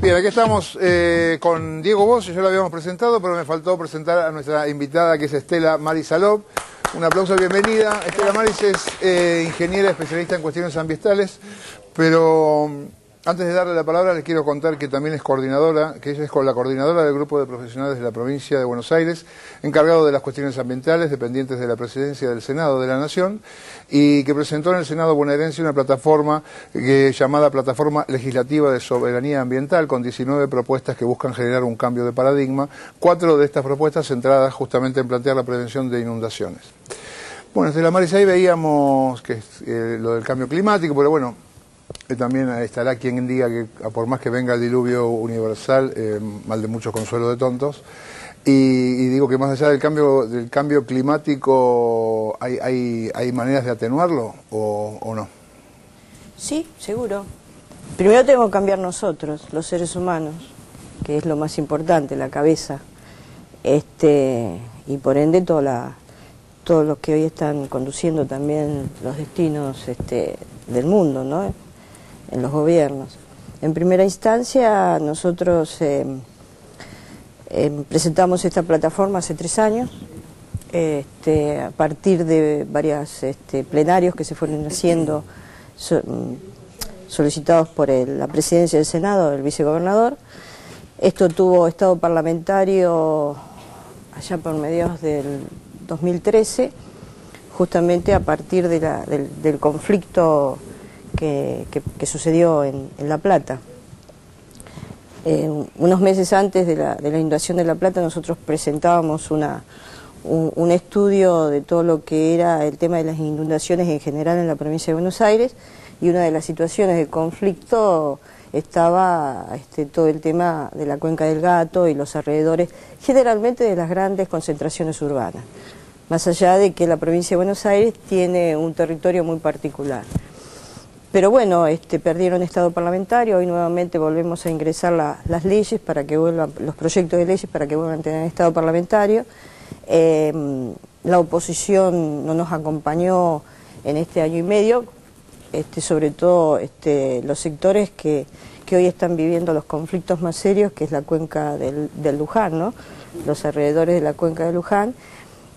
Bien, aquí estamos con Diego Bosch, ya lo habíamos presentado, pero me faltó presentar a nuestra invitada, que es Estela Maris Alop. Un aplauso, bienvenida. Estela Maris es ingeniera especialista en cuestiones ambientales, pero antes de darle la palabra les quiero contar que también es coordinadora, que ella es la coordinadora del grupo de profesionales de la provincia de Buenos Aires, encargado de las cuestiones ambientales, dependientes de la presidencia del Senado de la Nación, y que presentó en el Senado bonaerense una plataforma llamada Plataforma Legislativa de Soberanía Ambiental, con 19 propuestas que buscan generar un cambio de paradigma, 4 de estas propuestas centradas justamente en plantear la prevención de inundaciones. Bueno, Estela Maris, ahí veíamos que lo del cambio climático, pero bueno, también estará quien diga que por más que venga el diluvio universal, mal de muchos consuelo de tontos. Y digo que más allá del cambio climático, ¿hay maneras de atenuarlo o no? Sí, seguro. Primero tenemos que cambiar nosotros, los seres humanos, que es lo más importante, la cabeza. Y por ende todos los que hoy están conduciendo también los destinos del mundo, ¿no? En los gobiernos. En primera instancia, nosotros presentamos esta plataforma hace 3 años, a partir de varios plenarios que se fueron haciendo, solicitados por la presidencia del Senado, el vicegobernador. Esto tuvo estado parlamentario allá por mediados del 2013, justamente a partir del conflicto que sucedió en La Plata. Unos meses antes de la inundación de La Plata, nosotros presentábamos un estudio de todo lo que era el tema de las inundaciones en general en la provincia de Buenos Aires, y una de las situaciones de conflicto estaba todo el tema de la Cuenca del Gato y los alrededores, generalmente de las grandes concentraciones urbanas, más allá de que la provincia de Buenos Aires tiene un territorio muy particular. Pero bueno, perdieron estado parlamentario, hoy nuevamente volvemos a ingresar las leyes para que vuelvan, los proyectos de leyes para que vuelvan a tener estado parlamentario. La oposición no nos acompañó en este año y medio, sobre todo los sectores que hoy están viviendo los conflictos más serios, que es la cuenca del Luján, ¿no? Los alrededores de la cuenca del Luján.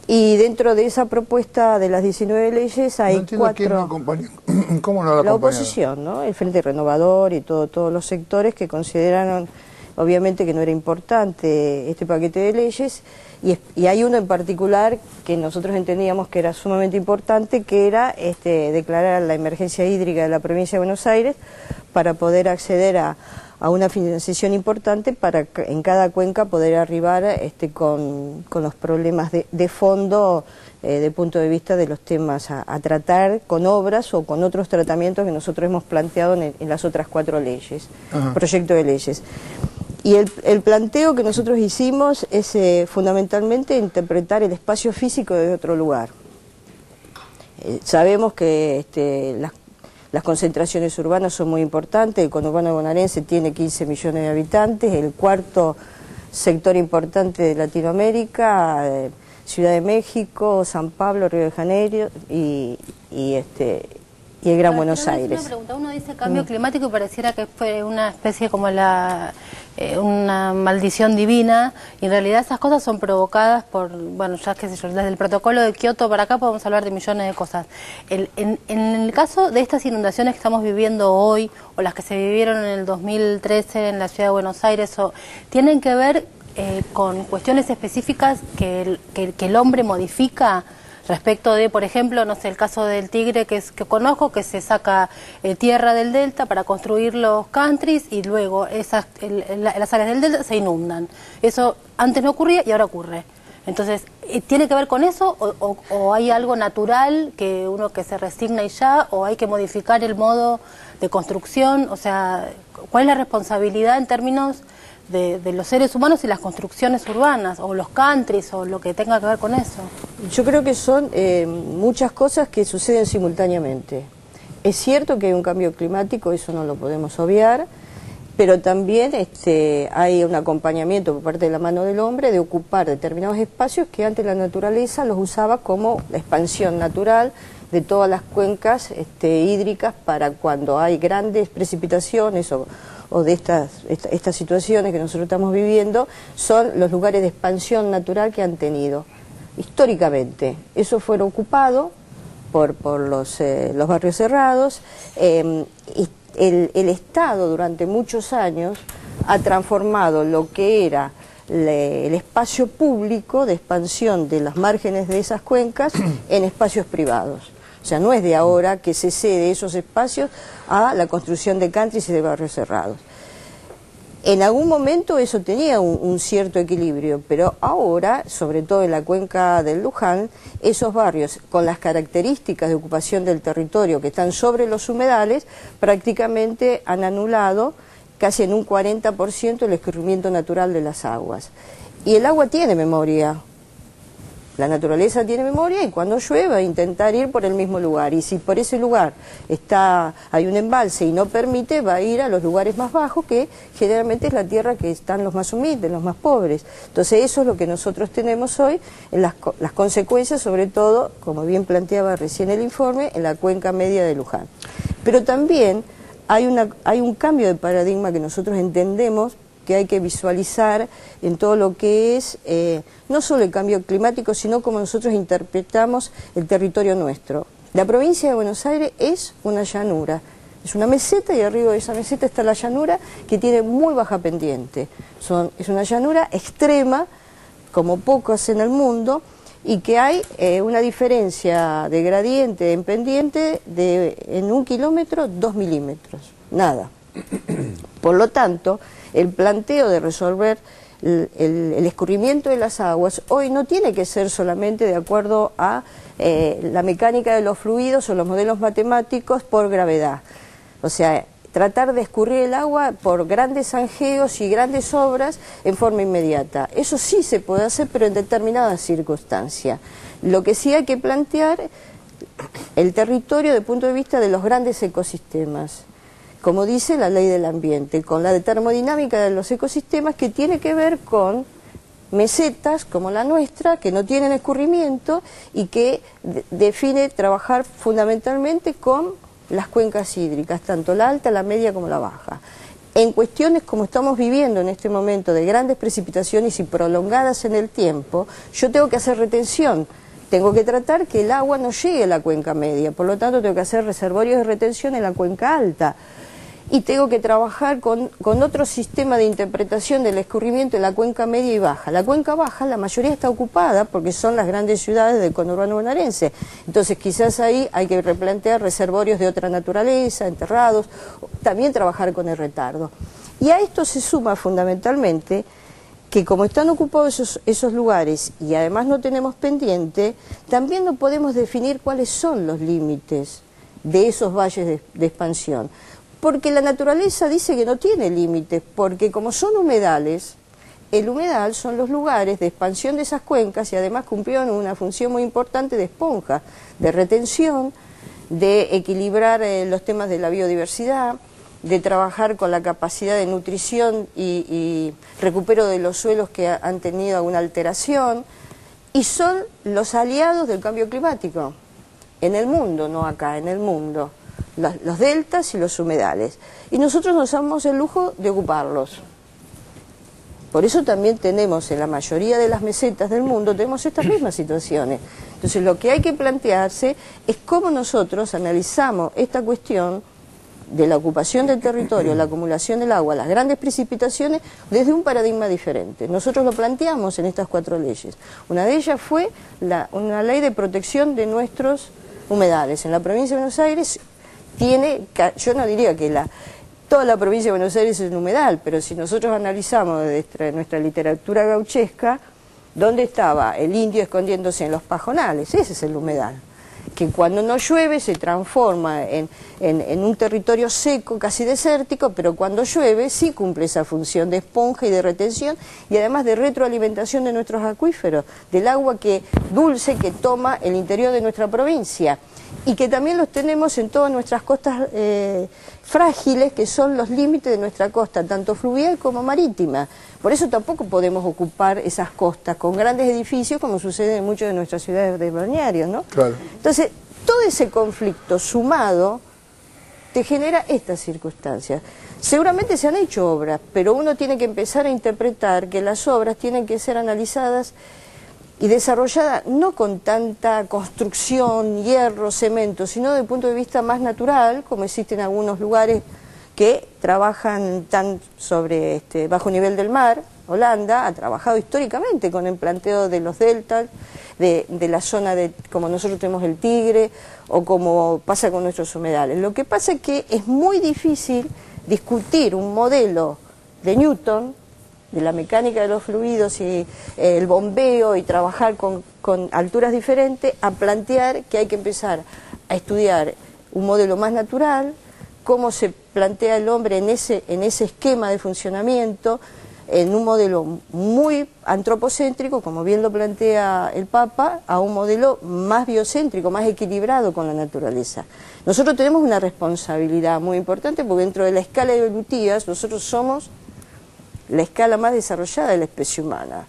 Y dentro de esa propuesta de las 19 leyes hay 4... ¿Cómo no la La oposición, ¿no? El Frente Renovador y todos los sectores que consideraron, obviamente, que no era importante este paquete de leyes, y hay uno en particular que nosotros entendíamos que era sumamente importante, que era declarar la emergencia hídrica de la provincia de Buenos Aires para poder acceder a una financiación importante para en cada cuenca poder arribar con los problemas de fondo de punto de vista de los temas a tratar con obras o con otros tratamientos que nosotros hemos planteado en las otras 4 leyes, proyectos de leyes. Y el planteo que nosotros hicimos es fundamentalmente interpretar el espacio físico desde otro lugar. Sabemos que las concentraciones urbanas son muy importantes, el conurbano bonaerense tiene 15 millones de habitantes, el 4º sector importante de Latinoamérica, Ciudad de México, San Pablo, Río de Janeiro y el Gran Buenos Aires. Una pregunta, uno dice cambio climático y pareciera que fue una especie como una maldición divina, y en realidad esas cosas son provocadas por, bueno, ya qué sé yo, desde el protocolo de Kioto para acá podemos hablar de millones de cosas. En el caso de estas inundaciones que estamos viviendo hoy, o las que se vivieron en el 2013 en la ciudad de Buenos Aires, ¿tienen que ver con cuestiones específicas que el hombre modifica? Respecto de, por ejemplo, no sé, el caso del Tigre que conozco, que se saca tierra del delta para construir los countries y luego las áreas del delta se inundan. Eso antes no ocurría y ahora ocurre. Entonces, ¿tiene que ver con eso o hay algo natural que uno que se resigna y ya, o hay que modificar el modo de construcción? O sea, ¿cuál es la responsabilidad en términos de los seres humanos y las construcciones urbanas, o los countries, o lo que tenga que ver con eso? Yo creo que son muchas cosas que suceden simultáneamente. Es cierto que hay un cambio climático, eso no lo podemos obviar, pero también hay un acompañamiento por parte de la mano del hombre de ocupar determinados espacios que antes la naturaleza los usaba como la expansión natural de todas las cuencas hídricas para cuando hay grandes precipitaciones o de estas situaciones que nosotros estamos viviendo, son los lugares de expansión natural que han tenido históricamente. Eso fue ocupado por los barrios cerrados, y el Estado durante muchos años ha transformado lo que era el espacio público de expansión de las márgenes de esas cuencas en espacios privados. O sea, no es de ahora que se cede esos espacios a la construcción de countries y de barrios cerrados. En algún momento eso tenía un cierto equilibrio, pero ahora, sobre todo en la cuenca del Luján, esos barrios con las características de ocupación del territorio que están sobre los humedales, prácticamente han anulado casi en un 40% el escurrimiento natural de las aguas. Y el agua tiene memoria. La naturaleza tiene memoria y cuando llueve intentar ir por el mismo lugar. Y si por ese lugar hay un embalse y no permite, va a ir a los lugares más bajos, que generalmente es la tierra que están los más humildes, los más pobres. Entonces eso es lo que nosotros tenemos hoy, en las consecuencias, sobre todo, como bien planteaba recién el informe, en la cuenca media de Luján. Pero también hay un cambio de paradigma que nosotros entendemos que hay que visualizar en todo lo que es no solo el cambio climático, sino como nosotros interpretamos el territorio nuestro. La provincia de Buenos Aires es una llanura, es una meseta y arriba de esa meseta está la llanura que tiene muy baja pendiente. Es una llanura extrema, como pocas en el mundo, y que hay una diferencia de gradiente en pendiente en 1 kilómetro, 2 milímetros, nada. Por lo tanto, el planteo de resolver el escurrimiento de las aguas hoy no tiene que ser solamente de acuerdo a la mecánica de los fluidos o los modelos matemáticos por gravedad. O sea, tratar de escurrir el agua por grandes zanjeos y grandes obras en forma inmediata. Eso sí se puede hacer, pero en determinadas circunstancias. Lo que sí hay que plantear el territorio desde el punto de vista de los grandes ecosistemas, como dice la ley del ambiente, con la termodinámica de los ecosistemas, que tiene que ver con mesetas como la nuestra, que no tienen escurrimiento y que define trabajar fundamentalmente con las cuencas hídricas, tanto la alta, la media como la baja. En cuestiones como estamos viviendo en este momento de grandes precipitaciones y prolongadas en el tiempo, yo tengo que hacer retención. Tengo que tratar que el agua no llegue a la cuenca media, por lo tanto tengo que hacer reservorios de retención en la cuenca alta. Y tengo que trabajar con otro sistema de interpretación del escurrimiento en la cuenca media y baja. La cuenca baja, la mayoría está ocupada porque son las grandes ciudades del conurbano bonaerense. Entonces quizás ahí hay que replantear reservorios de otra naturaleza, enterrados, también trabajar con el retardo. Y a esto se suma fundamentalmente que como están ocupados esos lugares y además no tenemos pendiente, también no podemos definir cuáles son los límites de esos valles de expansión. Porque la naturaleza dice que no tiene límites, porque como son humedales, el humedal son los lugares de expansión de esas cuencas y además cumplieron una función muy importante de esponja, de retención, de equilibrar los temas de la biodiversidad, de trabajar con la capacidad de nutrición y recupero de los suelos que han tenido alguna alteración, y son los aliados del cambio climático, en el mundo, no acá, en el mundo. Los deltas y los humedales. Y nosotros nos damos el lujo de ocuparlos. Por eso también tenemos en la mayoría de las mesetas del mundo, tenemos estas mismas situaciones. Entonces lo que hay que plantearse es cómo nosotros analizamos esta cuestión de la ocupación del territorio, la acumulación del agua, las grandes precipitaciones, desde un paradigma diferente. Nosotros lo planteamos en estas 4 leyes. Una de ellas fue una ley de protección de nuestros humedales. En la provincia de Buenos Aires yo no diría que toda la provincia de Buenos Aires es un humedal, pero si nosotros analizamos desde nuestra literatura gauchesca, ¿dónde estaba el indio escondiéndose en los pajonales? Ese es el humedal, que cuando no llueve se transforma en un territorio seco, casi desértico, pero cuando llueve sí cumple esa función de esponja y de retención, y además de retroalimentación de nuestros acuíferos, del agua dulce que toma el interior de nuestra provincia. Y que también los tenemos en todas nuestras costas frágiles, que son los límites de nuestra costa, tanto fluvial como marítima. Por eso tampoco podemos ocupar esas costas con grandes edificios, como sucede en muchas de nuestras ciudades de balnearios, ¿no? Claro. Entonces, todo ese conflicto sumado te genera estas circunstancias. Seguramente se han hecho obras, pero uno tiene que empezar a interpretar que las obras tienen que ser analizadas y desarrolladas no con tanta construcción, hierro, cemento, sino desde el punto de vista más natural, como existen algunos lugares que trabajan tan sobre bajo nivel del mar. Holanda ha trabajado históricamente con el planteo de los deltas, de la zona de, como nosotros tenemos el Tigre, o como pasa con nuestros humedales. Lo que pasa es que es muy difícil discutir un modelo de Newton, de la mecánica de los fluidos y el bombeo, y trabajar con alturas diferentes, a plantear que hay que empezar a estudiar un modelo más natural, cómo se plantea el hombre en ese esquema de funcionamiento, en un modelo muy antropocéntrico, como bien lo plantea el Papa, a un modelo más biocéntrico, más equilibrado con la naturaleza. Nosotros tenemos una responsabilidad muy importante, porque dentro de la escala evolutiva nosotros somos la escala más desarrollada de la especie humana.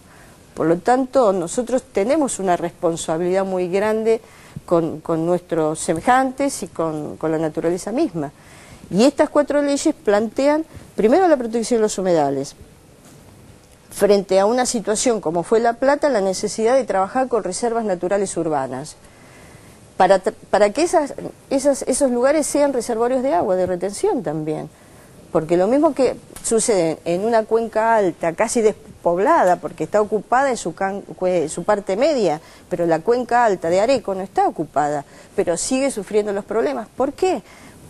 Por lo tanto, nosotros tenemos una responsabilidad muy grande con nuestros semejantes y con la naturaleza misma. Y estas 4 leyes plantean, primero, la protección de los humedales. Frente a una situación como fue La Plata, la necesidad de trabajar con reservas naturales urbanas, para que esos lugares sean reservorios de agua, de retención también. Porque lo mismo que sucede en una cuenca alta, casi despoblada, porque está ocupada en su parte media, pero la cuenca alta de Areco no está ocupada, pero sigue sufriendo los problemas. ¿Por qué?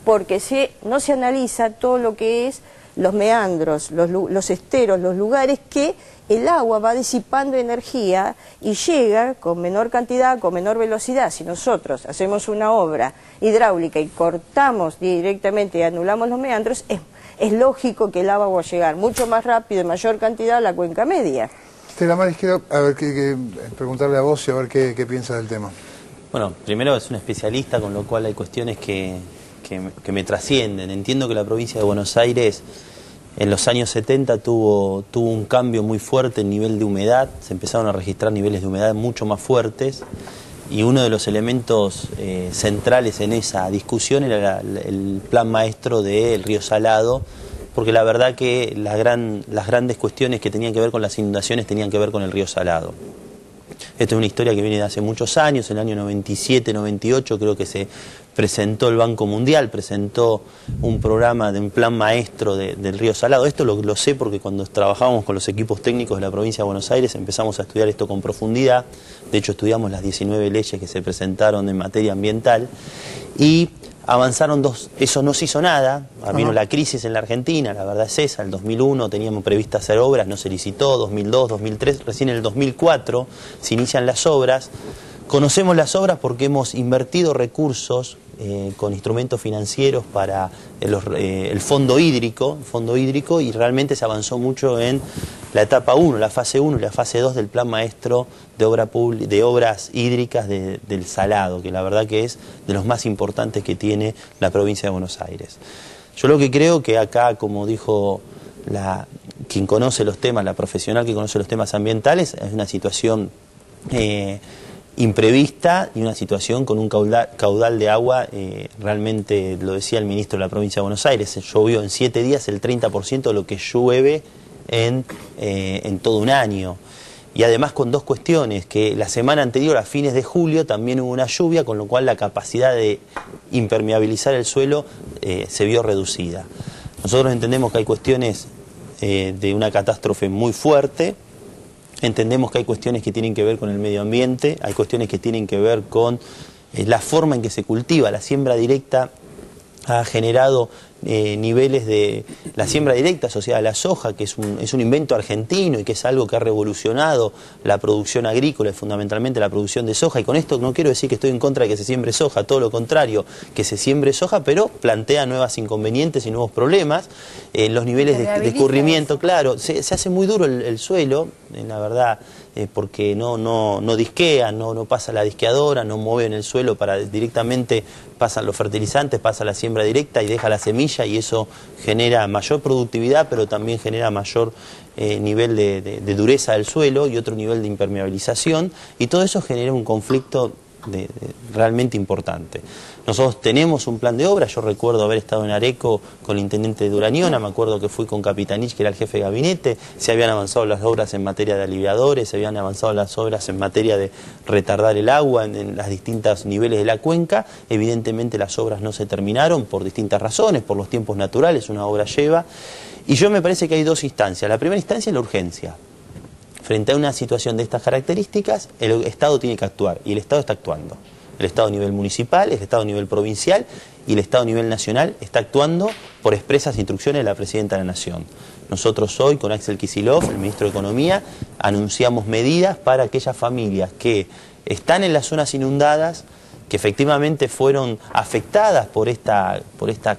Porque no se analiza todo lo que es los meandros, los esteros, los lugares que el agua va disipando energía y llega con menor cantidad, con menor velocidad. Si nosotros hacemos una obra hidráulica y cortamos directamente y anulamos los meandros, es lógico que el agua va a llegar mucho más rápido, en mayor cantidad, a la cuenca media. Estela Maris, quiero preguntarle a vos y a ver qué piensas del tema. Bueno, primero es un especialista, con lo cual hay cuestiones que me trascienden. Entiendo que la provincia de Buenos Aires en los años 70 tuvo un cambio muy fuerte en nivel de humedad, se empezaron a registrar niveles de humedad mucho más fuertes, y uno de los elementos centrales en esa discusión era el plan maestro del Río Salado, porque la verdad que las grandes cuestiones que tenían que ver con las inundaciones tenían que ver con el Río Salado. Esta es una historia que viene de hace muchos años. En el año 97, 98 creo que se presentó el Banco Mundial, presentó un programa de un plan maestro del Río Salado. Esto lo sé porque cuando trabajábamos con los equipos técnicos de la provincia de Buenos Aires empezamos a estudiar esto con profundidad. De hecho, estudiamos las 19 leyes que se presentaron en materia ambiental y avanzaron eso no se hizo nada, vino la crisis en la Argentina, la verdad es esa. El 2001 teníamos prevista hacer obras, no se licitó, 2002, 2003, recién en el 2004 se inician las obras. Conocemos las obras porque hemos invertido recursos con instrumentos financieros para el fondo hídrico, y realmente se avanzó mucho en la etapa 1, la fase 1 y la fase 2 del plan maestro de obras hídricas del Salado, que la verdad que es de los más importantes que tiene la provincia de Buenos Aires. Yo lo que creo que acá, como dijo quien conoce los temas, la profesional que conoce los temas ambientales, es una situación imprevista y una situación con un caudal de agua, realmente lo decía el ministro de la provincia de Buenos Aires, llovió en 7 días el 30% de lo que llueve en todo un año. Y además con dos cuestiones, que la semana anterior, a fines de julio, también hubo una lluvia, con lo cual la capacidad de impermeabilizar el suelo se vio reducida. Nosotros entendemos que hay cuestiones de una catástrofe muy fuerte. Entendemos que hay cuestiones que tienen que ver con el medio ambiente, hay cuestiones que tienen que ver con la forma en que se cultiva. La siembra directa ha generado niveles de... La siembra directa asociada a la soja, que es un invento argentino y que es algo que ha revolucionado la producción agrícola y fundamentalmente la producción de soja. Y con esto no quiero decir que estoy en contra de que se siembre soja, todo lo contrario, que se siembre soja, pero plantea nuevos inconvenientes y nuevos problemas. Los niveles de escurrimiento, claro, se hace muy duro el suelo, la verdad, porque no disquea, no pasa la disqueadora, no mueven el suelo directamente, pasan los fertilizantes, pasa la siembra directa y deja la semilla, y eso genera mayor productividad, pero también genera mayor nivel de dureza del suelo y otro nivel de impermeabilización, y todo eso genera un conflicto realmente importante. Nosotros tenemos un plan de obra. Yo recuerdo haber estado en Areco con el intendente de Urañona, me acuerdo que fui con Capitanich, que era el jefe de gabinete. Se habían avanzado las obras en materia de aliviadores, se habían avanzado las obras en materia de retardar el agua en los distintos niveles de la cuenca. Evidentemente las obras no se terminaron por distintas razones, por los tiempos naturales, una obra lleva. Y yo me parece que hay dos instancias. La primera instancia es la urgencia. Frente a una situación de estas características, el Estado tiene que actuar, y el Estado está actuando. El Estado a nivel municipal, el Estado a nivel provincial y el Estado a nivel nacional está actuando por expresas instrucciones de la Presidenta de la Nación. Nosotros hoy, con Axel Kicillof, el Ministro de Economía, anunciamos medidas para aquellas familias que están en las zonas inundadas, que efectivamente fueron afectadas por esta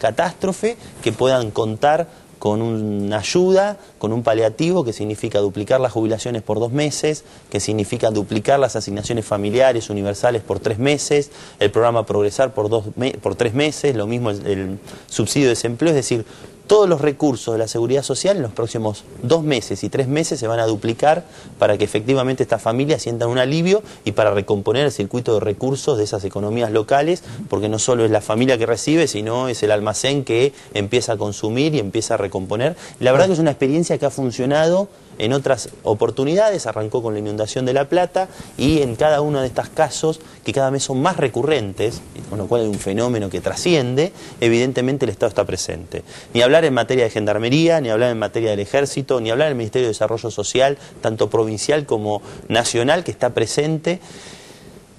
catástrofe, que puedan contar con una ayuda, con un paliativo que significa duplicar las jubilaciones por 2 meses, que significa duplicar las asignaciones familiares universales por 3 meses, el programa Progresar por 3 meses, lo mismo el subsidio de desempleo, es decir, todos los recursos de la Seguridad Social en los próximos 2 meses y 3 meses se van a duplicar para que efectivamente estas familias sientan un alivio y para recomponer el circuito de recursos de esas economías locales, porque no solo es la familia que recibe, sino es el almacén que empieza a consumir y empieza a recomponer. La verdad que es una experiencia que ha funcionado en otras oportunidades, arrancó con la inundación de La Plata y en cada uno de estos casos, que cada vez son más recurrentes, con lo cual hay un fenómeno que trasciende, evidentemente el Estado está presente. Ni hablar en materia de gendarmería, ni hablar en materia del Ejército, ni hablar del Ministerio de Desarrollo Social, tanto provincial como nacional, que está presente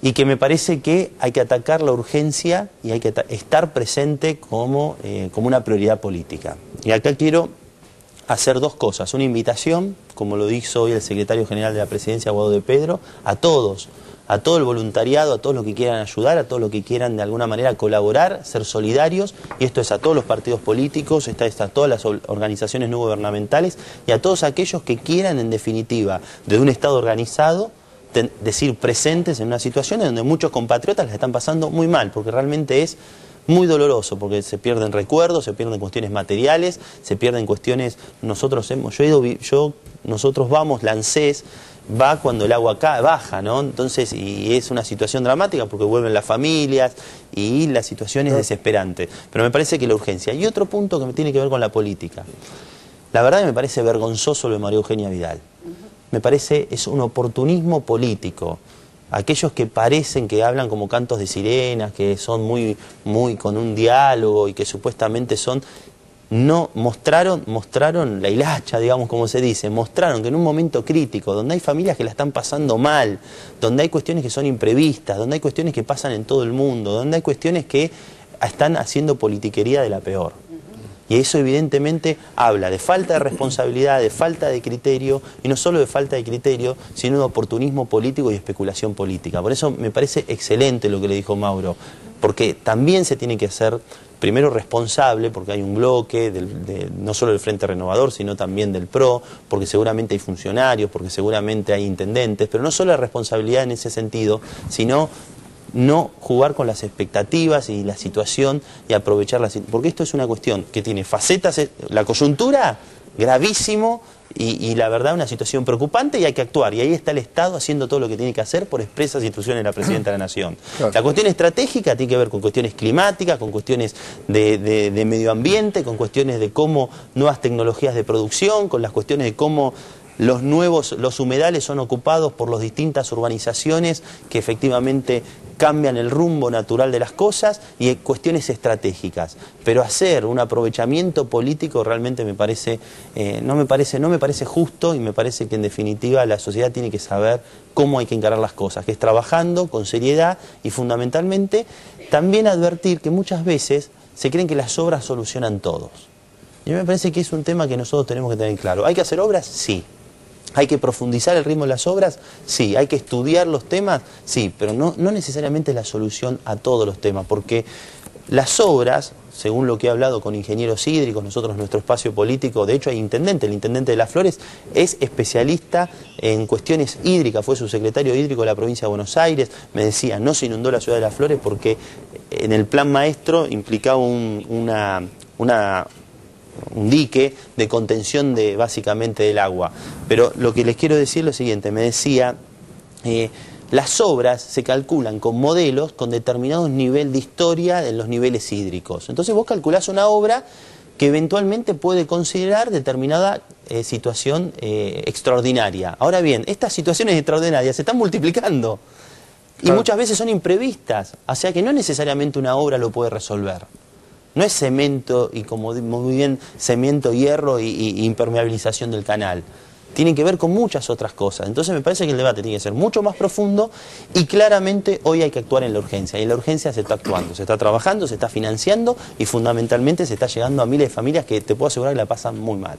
y que me parece que hay que atacar la urgencia y hay que estar presente como una prioridad política. Y acá quiero hacer 2 cosas, una invitación, como lo hizo hoy el secretario general de la Presidencia, Guado de Pedro, a todos, a todo el voluntariado, a todos los que quieran ayudar, a todos los que quieran de alguna manera colaborar, ser solidarios, y esto es a todos los partidos políticos, esto es a todas las organizaciones no gubernamentales y a todos aquellos que quieran, en definitiva, de un Estado organizado, decir presentes en una situación en donde muchos compatriotas les están pasando muy mal, porque realmente es muy doloroso, porque se pierden recuerdos, se pierden cuestiones materiales, se pierden cuestiones. Nosotros vamos, la ANSES va cuando el agua baja, ¿no? Entonces, y es una situación dramática porque vuelven las familias y la situación es desesperante. Pero me parece que la urgencia. Y otro punto que me tiene que ver con la política. La verdad que me parece vergonzoso lo de María Eugenia Vidal. Me parece, es un oportunismo político. Aquellos que parecen que hablan como cantos de sirenas, que son muy con un diálogo y que supuestamente no mostraron la hilacha, digamos como se dice, mostraron que en un momento crítico, donde hay familias que la están pasando mal, donde hay cuestiones que son imprevistas, donde hay cuestiones que pasan en todo el mundo, donde hay cuestiones que están haciendo politiquería de la peor. Y eso evidentemente habla de falta de responsabilidad, de falta de criterio, y no solo de falta de criterio, sino de oportunismo político y especulación política. Por eso me parece excelente lo que le dijo Mauro, porque también se tiene que hacer, primero, responsable, porque hay un bloque, no solo del Frente Renovador, sino también del PRO, porque seguramente hay funcionarios, porque seguramente hay intendentes, pero no solo la responsabilidad en ese sentido, sino no jugar con las expectativas y la situación y aprovecharlas, porque esto es una cuestión que tiene facetas, la coyuntura, gravísimo, y la verdad una situación preocupante y hay que actuar, y ahí está el Estado haciendo todo lo que tiene que hacer por expresas instrucciones de la Presidenta de la Nación. Claro. La cuestión estratégica tiene que ver con cuestiones climáticas, con cuestiones de medio ambiente, con cuestiones de cómo nuevas tecnologías de producción, con las cuestiones de cómo los humedales son ocupados por las distintas urbanizaciones que efectivamente cambian el rumbo natural de las cosas, y cuestiones estratégicas. Pero hacer un aprovechamiento político realmente me parece, no me parece justo, y me parece que en definitiva la sociedad tiene que saber cómo hay que encarar las cosas, que es trabajando con seriedad y fundamentalmente también advertir que muchas veces se creen que las obras solucionan todos. Y a mí me parece que es un tema que nosotros tenemos que tener claro. ¿Hay que hacer obras? Sí. ¿Hay que profundizar el ritmo de las obras? Sí. ¿Hay que estudiar los temas? Sí, pero no necesariamente es la solución a todos los temas, porque las obras, según lo que he hablado con ingenieros hídricos, nosotros nuestro espacio político, de hecho hay intendente, el intendente de Las Flores es especialista en cuestiones hídricas, fue subsecretario hídrico de la provincia de Buenos Aires, me decía, no se inundó la ciudad de Las Flores porque en el plan maestro implicaba un dique de contención básicamente del agua. Pero lo que les quiero decir es lo siguiente, me decía, Las obras se calculan con modelos con determinados niveles de historia en los niveles hídricos. Entonces vos calculás una obra que eventualmente puede considerar determinada situación extraordinaria. Ahora bien, estas situaciones extraordinarias se están multiplicando y muchas veces son imprevistas, o sea que no necesariamente una obra lo puede resolver. No es cemento y, como muy bien, cemento, hierro y impermeabilización del canal. Tienen que ver con muchas otras cosas. Entonces me parece que el debate tiene que ser mucho más profundo y claramente hoy hay que actuar en la urgencia. Y en la urgencia se está actuando, se está trabajando, se está financiando y fundamentalmente se está llegando a miles de familias que te puedo asegurar que la pasan muy mal.